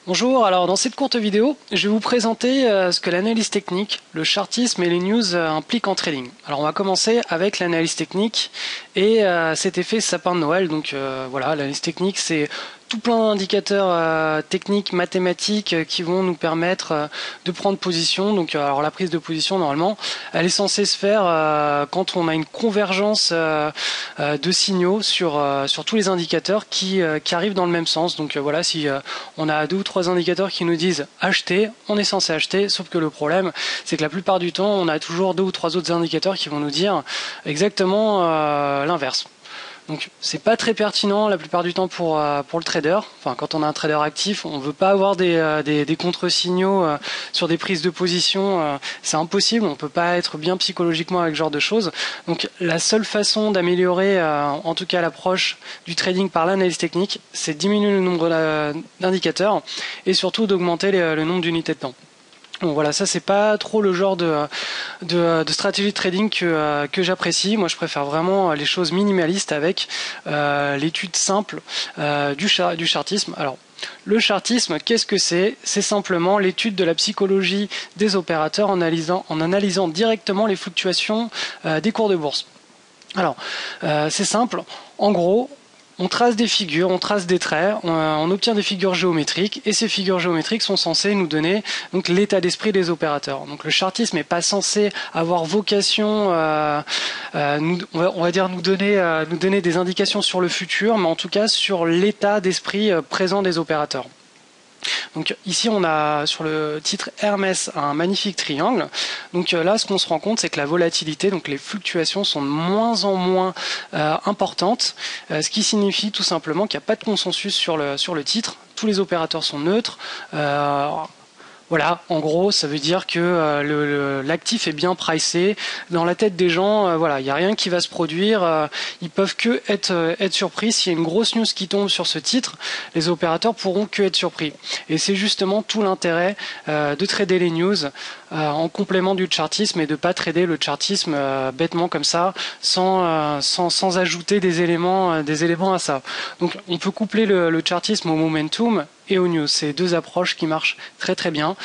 Bonjour, alors dans cette courte vidéo, je vais vous présenter ce que l'analyse technique, le chartisme et les news impliquent en trading. Alors on va commencer avec l'analyse technique et cet effet sapin de Noël. Donc voilà, l'analyse technique c'est tout plein d'indicateurs techniques, mathématiques qui vont nous permettre de prendre position. Donc alors la prise de position normalement, elle est censée se faire quand on a une convergence de signaux sur tous les indicateurs qui arrivent dans le même sens. Donc voilà, si on a deux ou trois indicateurs qui nous disent acheter, on est censé acheter, sauf que le problème c'est que la plupart du temps on a toujours deux ou trois autres indicateurs qui vont nous dire exactement l'inverse. Donc c'est pas très pertinent la plupart du temps pour le trader. Enfin, quand on a un trader actif, on veut pas avoir des contre-signaux sur des prises de position. C'est impossible, on peut pas être bien psychologiquement avec ce genre de choses. Donc la seule façon d'améliorer, en tout cas l'approche du trading par l'analyse technique, c'est de diminuer le nombre d'indicateurs et surtout d'augmenter le nombre d'unités de temps. Bon voilà, ça c'est pas trop le genre de stratégie de trading que j'apprécie. Moi je préfère vraiment les choses minimalistes avec l'étude simple du chartisme. Alors le chartisme, qu'est-ce que c'est? C'est simplement l'étude de la psychologie des opérateurs en analysant directement les fluctuations des cours de bourse. Alors c'est simple, en gros on trace des figures, on trace des traits, on obtient des figures géométriques et ces figures géométriques sont censées nous donner donc l'état d'esprit des opérateurs. Donc le chartisme n'est pas censé avoir vocation, on va dire nous donner des indications sur le futur, mais en tout cas sur l'état d'esprit présent des opérateurs. Donc ici on a sur le titre Hermès un magnifique triangle. Donc là ce qu'on se rend compte c'est que la volatilité, donc les fluctuations sont de moins en moins importantes, ce qui signifie tout simplement qu'il n'y a pas de consensus sur le titre. Tous les opérateurs sont neutres. Voilà, en gros, ça veut dire que l'actif est bien pricé dans la tête des gens. Voilà, il n'y a rien qui va se produire. Ils peuvent que être surpris. S'il y a une grosse news qui tombe sur ce titre, les opérateurs pourront que être surpris. Et c'est justement tout l'intérêt de trader les news en complément du chartisme et de pas trader le chartisme bêtement comme ça, sans ajouter des éléments à ça. Donc, on peut coupler le chartisme au momentum et aux news. C'est deux approches qui marchent très très bien.